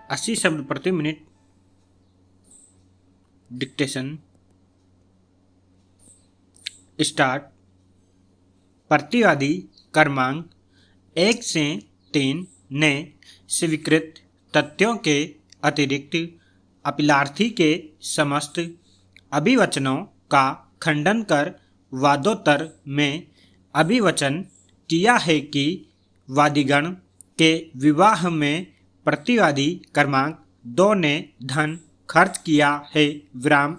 80 शब्द प्रति minute. Dictation start. प्रतिवादी क्रमांक 1 से 3 ने स्वीकृत तथ्यों के अतिरिक्त अपीलार्थी के समस्त अभिवचनों का खंडन कर वादोत्तर में अभिवचन किया है कि वादीगण के विवाह में प्रतिवादी क्रमांक 2 ने धन खर्च किया है विराम,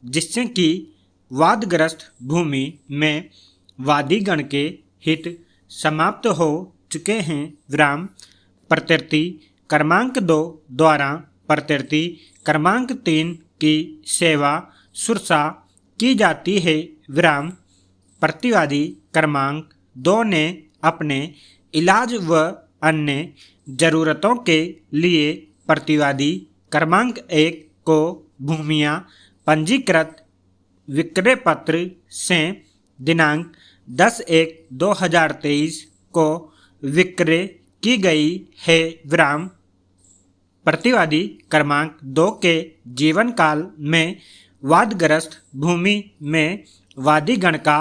जिससे कि वादग्रस्त भूमि में वादीगण के हित समाप्त हो चुके हैं विराम। प्रत्यर्थी क्रमांक 2 द्वारा प्रत्यर्थी क्रमांक 3 की सेवा सुरक्षा की जाती है विराम। प्रतिवादी क्रमांक 2 ने अपने इलाज व अन्य जरूरतों के लिए प्रतिवादी क्रमांक 1 को भूमियां पंजीकृत विक्रय पत्र से दिनांक 10/1/2023 को विक्रय की गई है विराम। प्रतिवादी क्रमांक 2 के जीवन काल में वादग्रस्त भूमि में वादीगण का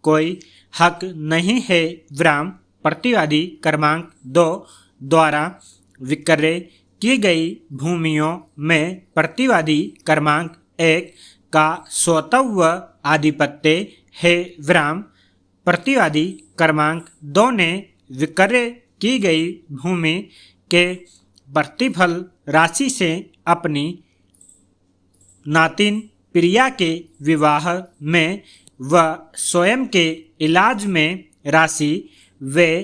कोई हक नहीं है विराम। प्रतिवादी क्रमांक 2 द्वारा विक्रय की गई भूमियों में प्रतिवादी क्रमांक 1 का स्वतः आधिपत्य है विराम। प्रतिवादी क्रमांक 2 ने विक्रय की गई भूमि के प्रतिफल राशि से अपनी नातिन प्रिया के विवाह में व स्वयं के इलाज में राशि व्यय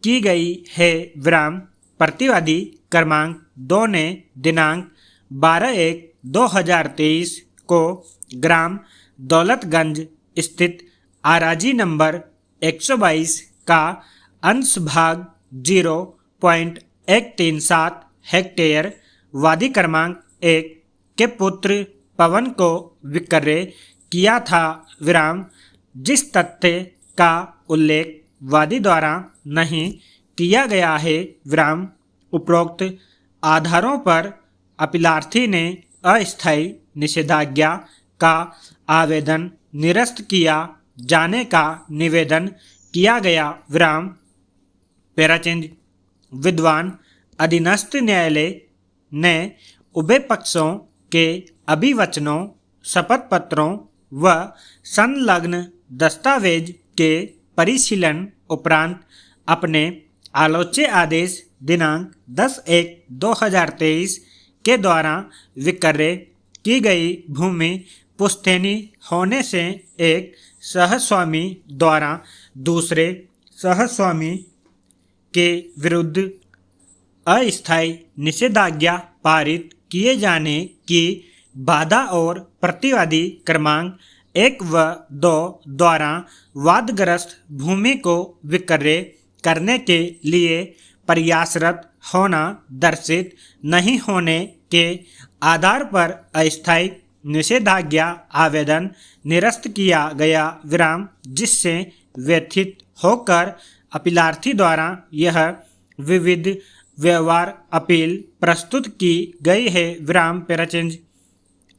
की गई है विराम। प्रतिवादी क्रमांक 2 ने दिनांक 12/1/2023 को ग्राम दौलतगंज स्थित आराजी नंबर 122 का अंश भाग 0.137 हेक्टेयर वादी क्रमांक 1 के पुत्र पवन को विक्रय किया था विराम, जिस तथ्य का उल्लेख वादी द्वारा नहीं किया गया है विराम। उपरोक्त आधारों पर अपीलार्थी ने अस्थायी निषेधाज्ञा का आवेदन निरस्त किया जाने का निवेदन किया गया विराम। पैराचेंज। विद्वान अधीनस्थ न्यायालय ने उभय पक्षों के अभिवचनों, शपथ पत्रों व संलग्न दस्तावेज के परिशीलन उपरांत अपने आलोच्य आदेश दिनांक 10/1/2023 के द्वारा विक्रय की गई भूमि पुश्तैनी होने से एक सहस्वामी द्वारा दूसरे सहस्वामी के विरुद्ध अस्थायी निषेधाज्ञा पारित किए जाने की बाधा और प्रतिवादी क्रमांक 1 व 2 द्वारा वादग्रस्त भूमि को विक्रय करने के लिए प्रयासरत होना दर्शित नहीं होने के आधार पर अस्थायी निषेधाज्ञा आवेदन निरस्त किया गया विराम, जिससे व्यथित होकर अपीलार्थी द्वारा यह विविध व्यवहार अपील प्रस्तुत की गई है विराम। पैराचेंज।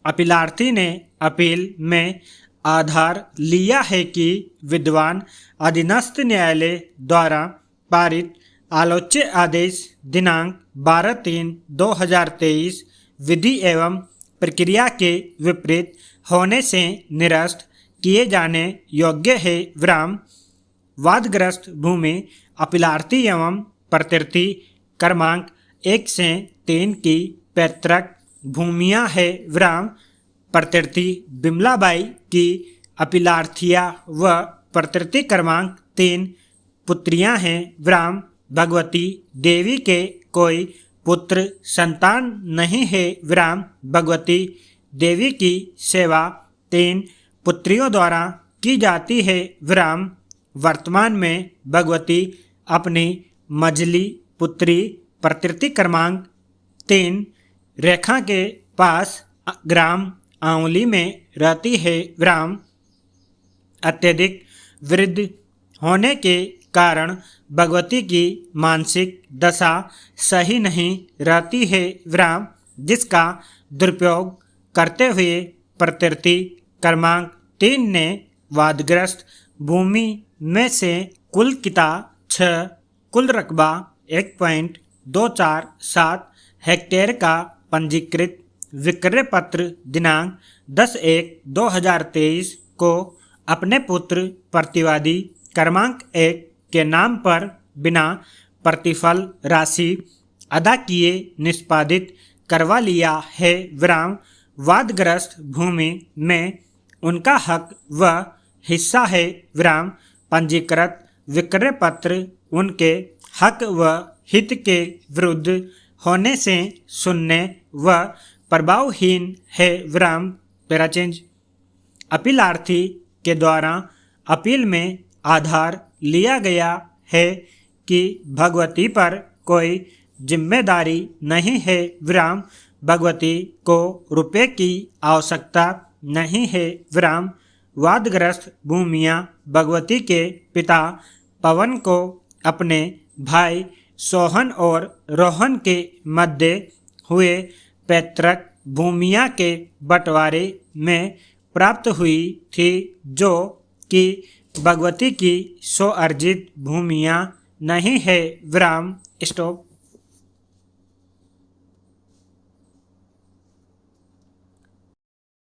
अपीलार्थी ने अपील में आधार लिया है कि विद्वान अधीनस्थ न्यायालय द्वारा पारित आलोच्य आदेश दिनांक 12/3/2023 विधि एवं प्रक्रिया के विपरीत होने से निरस्त किए जाने योग्य है विराम। वादग्रस्त भूमि अपीलार्थी एवं प्रत्यर्थी क्रमांक 1 से 3 की पैतृक भूमियां है विराम। प्रत्यर्थी बिमलाबाई की अपीलार्थिया व प्रत्यर्थी क्रमांक 3 पुत्रियां हैं विराम। भगवती देवी के कोई पुत्र संतान नहीं है विराम। भगवती देवी की सेवा 3 पुत्रियों द्वारा की जाती है विराम। वर्तमान में भगवती अपनी मझली पुत्री प्रत्यर्थी क्रमांक 3 रेखा के पास ग्राम आंवली में रहती है विराम। अत्यधिक वृद्ध होने के कारण भगवती की मानसिक दशा सही नहीं रहती है विराम, जिसका दुरुपयोग करते हुए प्रत्यर्थी क्रमांक 3 ने वादग्रस्त भूमि में से कुल किता 6 कुल रकबा 1.247 हेक्टेयर का पंजीकृत विक्रय पत्र दिनांक 10/1/2023 को अपने पुत्र प्रतिवादी क्रमांक 1 के नाम पर बिना प्रतिफल राशि अदा किए निष्पादित करवा लिया है विराम। वादग्रस्त भूमि में उनका हक व हिस्सा है विराम। पंजीकृत विक्रय पत्र उनके हक व हित के विरुद्ध होने से शून्य व प्रभावहीन है विराम। Para change. अपीलार्थी के द्वारा अपील में आधार लिया गया है कि भगवती पर कोई जिम्मेदारी नहीं है विराम। भगवती को रुपये की आवश्यकता नहीं है विराम। वादग्रस्त भूमियाँ भगवती के पिता पवन को अपने भाई सोहन और रोहन के मध्य हुए पैतृक भूमिया के बंटवारे में प्राप्त हुई थी, जो कि भगवती की स्वअर्जित भूमिया नहीं है विराम। स्टॉप।